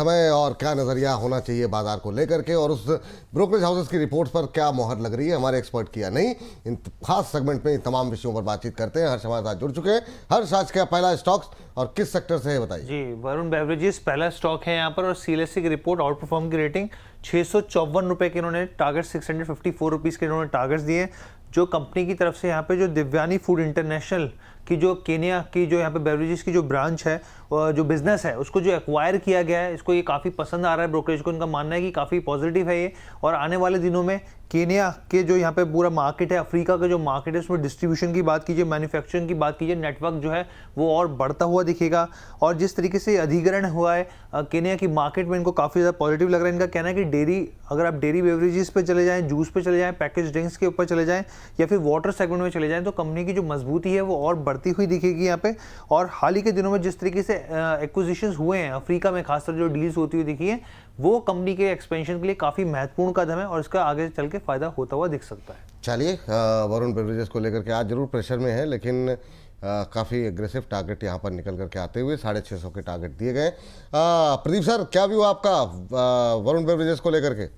समय और क्या नजरिया होना चाहिए बाजार को लेकर के, और उस ब्रोकरेज हाउसेस की रिपोर्ट्स पर क्या मोहर लग रही है हमारे एक्सपर्ट की या नहीं, इन खास सेगमेंट में इन तमाम विषयों पर बातचीत करते हैं। हर्ष हमारे साथ जुड़ चुके हैं। हर्ष, आज क्या पहला स्टॉक्स और किस सेक्टर से है बताइए। जी, वरुण बेवरेजेस पहला स्टॉक है यहाँ पर, और सीएलएससी की रिपोर्ट आउट परफॉर्म की रेटिंग 654 रुपए के इन्होंने टारगेट, 654 रुपीज़ के इन्होंने टारगेट्स दिए। जो कंपनी की तरफ से यहाँ पे जो दिव्यानी फूड इंटरनेशनल की जो केनिया की जो यहाँ पे बेवरेजेस की जो ब्रांच है, जो बिजनेस है, उसको जो एक्वायर किया गया है, इसको ये काफ़ी पसंद आ रहा है ब्रोकरेज को। उनका मानना है कि काफ़ी पॉजिटिव है ये, और आने वाले दिनों में केनिया के जो यहाँ पे पूरा मार्केट है, अफ्रीका का जो मार्केट है, उसमें डिस्ट्रीब्यूशन की बात कीजिए, मैन्युफैक्चरिंग की बात कीजिए, नेटवर्क जो है वो और बढ़ता हुआ दिखेगा। और जिस तरीके से अधिग्रहण हुआ है केनिया की मार्केट में, इनको काफ़ी ज़्यादा पॉजिटिव लग रहा है। इनका कहना है कि डेयरी, अगर आप डेयरी बेवरेजेस पे चले जाएँ, जूस पे चले जाएँ, पैकेज ड्रिंक्स के ऊपर चले जाएँ, या फिर वाटर सेगमेंट में चले जाएँ, तो कंपनी की जो मजबूती है वो और बढ़ती हुई दिखेगी यहाँ पे। और हाल ही के दिनों में जिस तरीके से एक्विजिशंस हुए हैं अफ्रीका में, खासकर जो डील्स होती हुई दिखी है, वो कंपनी के एक्सपेंशन के लिए काफ़ी महत्वपूर्ण कदम है, और इसका आगे चल के फायदा होता हुआ दिख सकता है। चलिए, वरुण बेवरेजेस को लेकर के आज जरूर प्रेशर में है, लेकिन काफ़ी एग्रेसिव टारगेट यहाँ पर निकल करके आते हुए 650 के टारगेट दिए गए। प्रदीप सर, क्या व्यू आपका वरुण बेवरेजेस को लेकर के?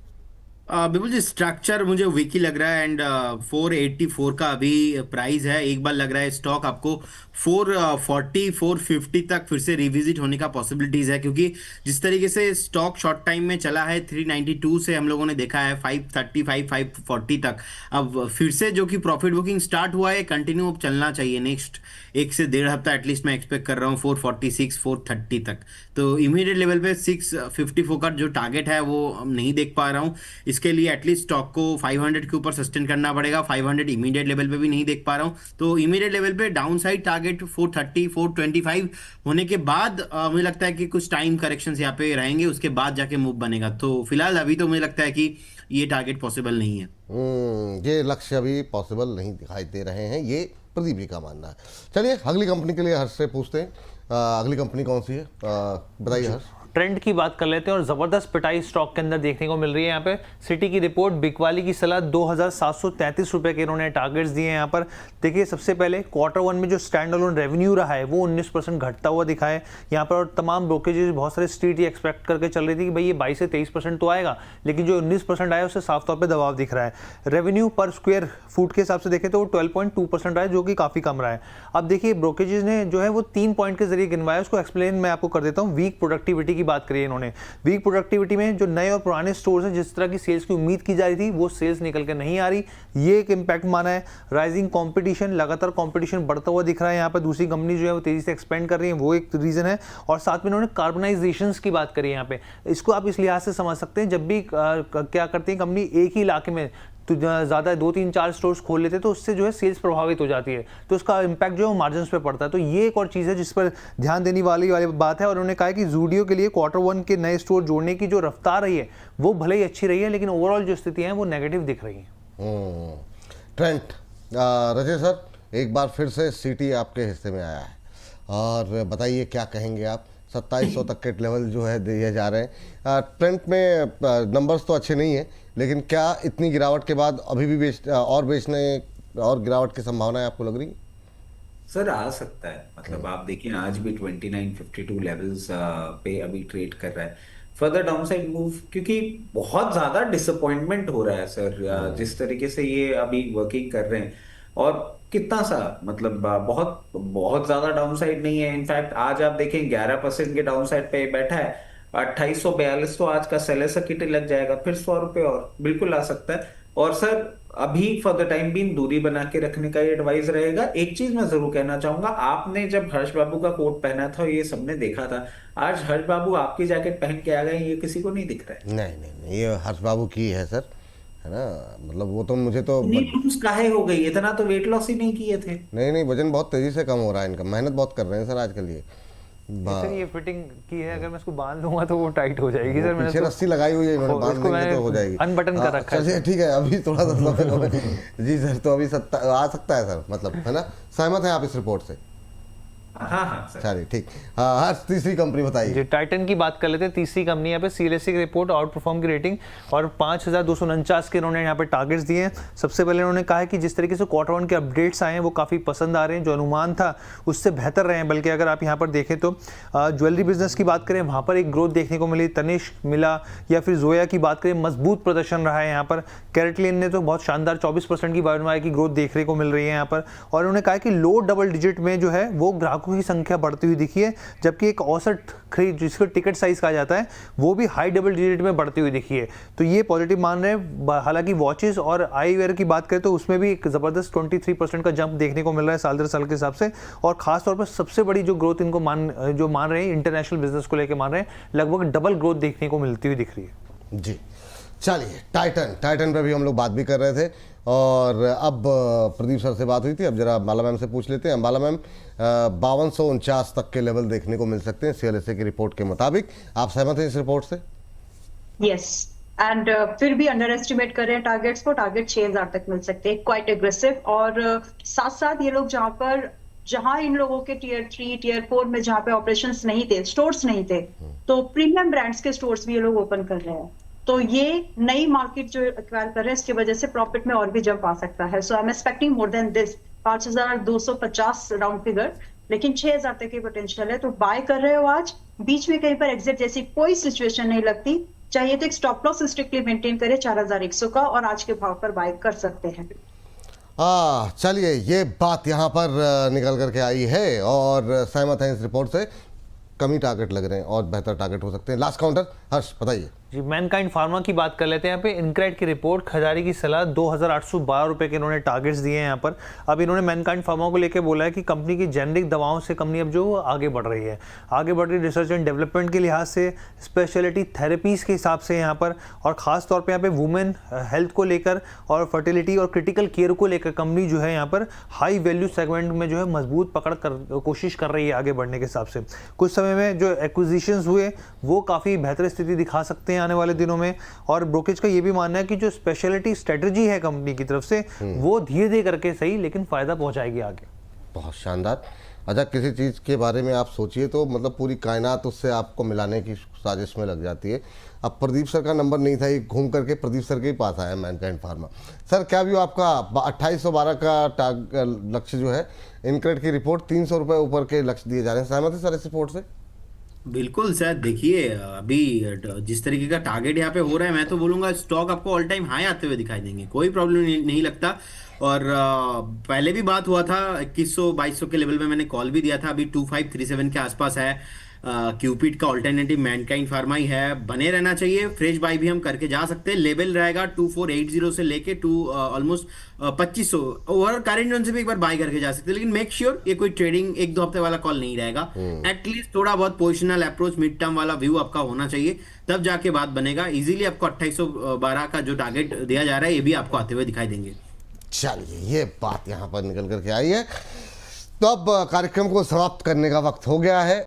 बिल्कुल जी, स्ट्रक्चर मुझे वीक ही लग रहा है। एंड 484 का अभी प्राइस है। एक बार लग रहा है स्टॉक आपको 440 450 तक फिर से रिविजिट होने का पॉसिबिलिटीज है, क्योंकि जिस तरीके से स्टॉक शॉर्ट टाइम में चला है 392 से हम लोगों ने देखा है 535 540 तक। अब फिर से जो कि प्रॉफिट बुकिंग स्टार्ट हुआ है, कंटिन्यू अब चलना चाहिए। नेक्स्ट 1 से 1.5 हफ्ता एटलीस्ट मैं एक्सपेक्ट कर रहा हूँ 446 430 तक। तो इमीडिएट लेवल पे 654 का जो टारगेट है वो नहीं देख पा रहा हूँ। इसके लिए एटलीस्ट स्टॉक को 500 के ऊपर सस्टेन करना पड़ेगा। 500 इमीडिएट लेवल पे भी नहीं देख पा रहा हूँ। तो इमीडिएट लेवल पे डाउन साइड टारगेट 430 425 होने के बाद मुझे लगता है कि कुछ टाइम करेक्शंस यहाँ पे रहेंगे, उसके बाद जाके मूव बनेगा। तो फिलहाल अभी तो मुझे लगता है कि ये टारगेट पॉसिबल नहीं है। ये लक्ष्य अभी पॉसिबल नहीं दिखाई दे रहे हैं, ये प्रदीप जी का मानना है। चलिए, अगली कंपनी के लिए हर्ष से पूछते हैं। अगली कंपनी कौन सी है, बताइए हर्ष। ट्रेंड की बात कर लेते हैं, और जबरदस्त पिटाई स्टॉक के अंदर देखने को मिल रही है। यहाँ पे सिटी की रिपोर्ट, बिकवाली की सलाह, 2733 रुपए के इन्होंने टारगेट्स दिए हैं यहाँ पर। देखिए, सबसे पहले क्वार्टर 1 में जो स्टैंड अलोन रेवेन्यू रहा है वो 19% घटता हुआ दिखा है यहाँ पर। और तमाम ब्रोकरेजेस, बहुत सारे स्ट्रीट ये एक्सपेक्ट करके चल रही थी कि भाई ये 22 से 23% तो आएगा, लेकिन जो 19% आया उससे साफ तौर पर दबाव दिख रहा है। रेवेन्यू पर स्क्वायर फुट के हिसाब से देखें तो वो 12.2% रहा है, जो कि काफ़ी कम रहा है। अब देखिए, ब्रोकरेजेस ने जो है वो 3 पॉइंट के जरिए गिनवाया, उसको एक्सप्लेन मैं आपको कर देता हूँ। वीक प्रोडक्टिविटी की बात करिए इन्होंने। वीक प्रोडक्टिविटी में जो नए और पुराने स्टोर्स हैं, जिस तरह की सेल्स की उम्मीद की जा रही थी वो सेल्स निकल के नहीं आ रही, ये एक इंपैक्ट माना है। राइजिंग कंपटीशन, लगातार कंपटीशन बढ़ता हुआ दिख रहा है यहाँ पर। दूसरी कंपनी जो है वो तेजी से एक्सपेंड कर रही है, वो एक रीजन है। और साथ में इन्होंने कार्बनाइजेशन की बात करी है यहाँ पे। इसको आप इस लिहाज से समझ सकते हैं, जब भी क्या करती है कंपनी, एक ही इलाके में तो ज़्यादा 2 3 4 स्टोर्स खोल लेते हैं, तो उससे जो है सेल्स प्रभावित हो जाती है, तो उसका इंपैक्ट जो है मार्जिन्स पे पड़ता है। तो ये एक और चीज़ है जिस पर ध्यान देने वाली बात है। और उन्होंने कहा कि ज़ूडियो के लिए क्वार्टर 1 के नए स्टोर जोड़ने की जो रफ्तार रही है वो भले ही अच्छी रही है, लेकिन ओवरऑल जो स्थिति है वो नेगेटिव दिख रही है। ट्रेंट, रजय सर, एक बार फिर से सिटी आपके हिस्से में आया है, और बताइए क्या कहेंगे आप। 2700 तक के लेवल जो है दिए जा रहे हैं। ट्रेंड में नंबर्स तो अच्छे नहीं है, लेकिन क्या इतनी गिरावट के बाद अभी भी बेचने और गिरावट की संभावना है आपको लग रही है? सर, आ सकता है। मतलब आप देखिए, आज भी 2952 लेवल्स पे अभी ट्रेड कर रहा है। फर्दर डाउनसाइड मूव, क्योंकि बहुत ज्यादा डिसअपॉइंटमेंट हो रहा है सर, जिस तरीके से ये अभी वर्किंग कर रहे हैं। और कितना सा, मतलब बहुत बहुत ज्यादा डाउनसाइड नहीं है। इनफैक्ट आज आप देखें 11% के डाउनसाइड पे बैठा है। 2842 तो आज का सेलर सर्किट लग जाएगा, फिर 100 रुपये और बिल्कुल आ सकता है। और सर, अभी फॉर द टाइम बीइंग दूरी बना के रखने का एडवाइस रहेगा। एक चीज मैं जरूर कहना चाहूंगा, आपने जब हर्ष बाबू का कोट पहना था ये सबने देखा था। आज हर्ष बाबू आपकी जैकेट पहन के आ गए, ये किसी को नहीं दिख रहा है। नहीं, ये हर्ष बाबू की है सर, है ना। मतलब वो तो मुझे तो काहे हो गई, इतना तो वेट लॉस ही नहीं किए थे। नहीं, वजन बहुत तेजी से कम हो रहा है इनका, मेहनत बहुत कर रहे हैं सर आजकल ये। सर, ये फिटिंग की है, अगर मैं इसको बांध लूंगा तो वो टाइट हो जाएगी सर। मैंने रस्सी लगाई हुई है, इन्होंने बांध देंगे तो हो जाएगी। अनबटन कर रखा है। चलिए ठीक है, अभी थोड़ा सा समय जी सर, तो अभी आ सकता है सर, मतलब, है ना। सहमत है आप इस रिपोर्ट से? हाँ हाँ सर। चलिए ठीक। हर्ष, तीसरी कंपनी बताइए। जी, टाइटन की बात कर लेते हैं। तीसरी कंपनी यहाँ पे सीएलएसए की रिपोर्ट, आउट परफॉर्म की रेटिंग और 5249 के इन्होंने यहाँ पे टारगेट्स दिए हैं। सबसे पहले उन्होंने कहा है कि जिस तरीके से क्वार्टर वन के अपडेट्स आए हैं वो काफ़ी पसंद आ रहे हैं, जो अनुमान था उससे बेहतर रहे हैं। बल्कि अगर आप यहाँ पर देखें तो ज्वेलरी बिजनेस की बात करें, वहाँ पर एक ग्रोथ देखने को मिली। तनिष्क, मिला या फिर जोया की बात करें, मजबूत प्रदर्शन रहा है यहाँ पर। कैरेटलिन ने तो बहुत शानदार 24% की वाई की ग्रोथ देखने को मिल रही है यहाँ पर। और उन्होंने कहा कि लो डबल डिजिट में जो है वो ग्राहकों की संख्या बढ़ती हुई दिखी है, जबकि एक औसत खरीद जिसको टिकट साइज कहा जाता है वो भी हाई डबल डिजिट में बढ़ती हुई दिखी है। तो ये पॉजिटिव मान रहे हैं। हालांकि वॉचेस और आई वेयर की बात करें तो उसमें भी एक जबरदस्त 23% का जंप देखने को मिल रहा है साल दर साल के हिसाब से। और खासतौर पर सबसे बड़ी जो ग्रोथ इनको मान रहे हैं, इंटरनेशनल बिजनेस को लेकर मान रहे हैं, लगभग डबल ग्रोथ देखने को मिलती हुई दिख रही है। जी, चलिए टाइटन पे भी हम लोग बात भी कर रहे थे और अब प्रदीप सर से बात हुई थी। अब जरा अंबाला मैम से पूछ लेते हैं। अंबाला मैम, 5249 तक के लेवल देखने को मिल सकते हैं सीएलएसए की रिपोर्ट के मुताबिक। आप सहमत हैं इस रिपोर्ट से? यस, एंड फिर भी अंडर एस्टिमेट कर रहे हैं टारगेट्स को। टारगेट 6000 तक मिल सकते हैं, क्वाइट एग्रेसिव। और साथ साथ ये लोग जहां इन लोगों के टियर 3 टियर 4 में जहां पे ऑपरेशंस नहीं थे, स्टोर्स नहीं थे, तो प्रीमियम ब्रांड्स के स्टोर्स भी ये लोग ओपन कर रहे हैं। तो ये नई मार्केट जो एक्वायर कर रहे हैं, इसकी वजह से प्रॉफिट में और भी जंप आ सकता है। So I am expecting more than this 5250 round figure, लेकिन 6000 तक की पोटेंशियल है। तो बाय कर रहे हो आज, बीच में कहीं पर एग्जिट जैसी कोई सिचुएशन नहीं लगती। चाहिए तो एक स्टॉप लॉस स्ट्रिक्टली मेंटेन करें 4100 का, और आज के भाव पर बाय कर सकते हैं। चलिए, ये बात यहाँ पर निकल करके आई है और सहमत हैं इस रिपोर्ट से। कमी टारगेट लग रहे हैं और बेहतर टारगेट हो सकते हैं। लास्ट काउंटर हर्ष बताइए। जी, मैनकाइंड फार्मा की बात कर लेते हैं। यहाँ पे इनक्रेड की रिपोर्ट, खजारी की सलाह, 2812 रुपए के इन्होंने टारगेट्स दिए हैं यहाँ पर। अब इन्होंने मैनकाइंड फार्मा को लेकर बोला है कि कंपनी की जेनरिक दवाओं से कंपनी अब जो आगे बढ़ रही है, आगे बढ़ रही रिसर्च एंड डेवलपमेंट के लिहाज से, स्पेशलिटी थेरेपीज़ के हिसाब से यहाँ पर, और ख़ास तौर पर यहाँ पे वुमेन हेल्थ को लेकर और फर्टिलिटी और क्रिटिकल केयर को लेकर कंपनी जो है यहाँ पर हाई वैल्यू सेगमेंट में जो है मजबूत पकड़ कर कोशिश कर रही है आगे बढ़ने के हिसाब से। कुछ समय में जो एक्विजिशंस हुए वो काफ़ी बेहतर स्थिति दिखा सकते हैं आने वाले दिनों में। और ब्रोकेज का ये भी मानना है कि जो स्पेशलिटी स्ट्रेटजी है कंपनी की तरफ से, वो धीरे धीरे करके सही लेकिन फायदा पहुंचाएगी आगे। बहुत शानदार। अच्छा, किसी चीज़ के बारे में आप सोचिए तो मतलब पूरी कायनात उससे आपको मिलाने की साजिश में लग जाती है। अब प्रदीप सर का नंबर नहीं था, ये घूम करके प्रदीप सर के ही पास आया मैनकाइंड फार्मा। सर, क्या व्यू आपका 2812 का लक्ष्य जो है, इनक्रेड की रिपोर्ट 300 रुपये ऊपर के लक्ष्य दिए जा रहे हैं, सहमत है सर इस रिपोर्ट से? बिल्कुल सर। देखिए, अभी जिस तरीके का टारगेट यहाँ पे हो रहा है, मैं तो बोलूंगा स्टॉक आपको ऑल टाइम हाई आते हुए दिखाई देंगे, कोई प्रॉब्लम नहीं लगता। और पहले भी बात हुआ था 2100-2200 के लेवल में, मैंने कॉल भी दिया था। अभी 2537 के आसपास है। क्यूपिड का ऑल्टरनेटिव मैनकाइंड फार्मा ही है, बने रहना चाहिए। फ्रेश बाय भी हम करके जा सकते हैं। लेवल रहेगा 2480 से लेके ऑलमोस्ट 2500 ओवर करेंट जोन से भी एक बार बाय करके जा सकते हैं। लेकिन मेक श्योर ये कोई ट्रेडिंग 1-2 हफ्ते वाला कॉल नहीं रहेगा। एटलीस्ट थोड़ा बहुत पोजिशनल अप्रोच, मिड टर्म वाला व्यू आपका होना चाहिए, तब जाके बात बनेगा। इजीली आपको 2812 का जो टारगेट दिया जा रहा है, ये भी आपको आते हुए दिखाई देंगे। चलिए, ये बात यहाँ पर निकल करके आई है। तो अब कार्यक्रम को समाप्त करने का वक्त हो गया है।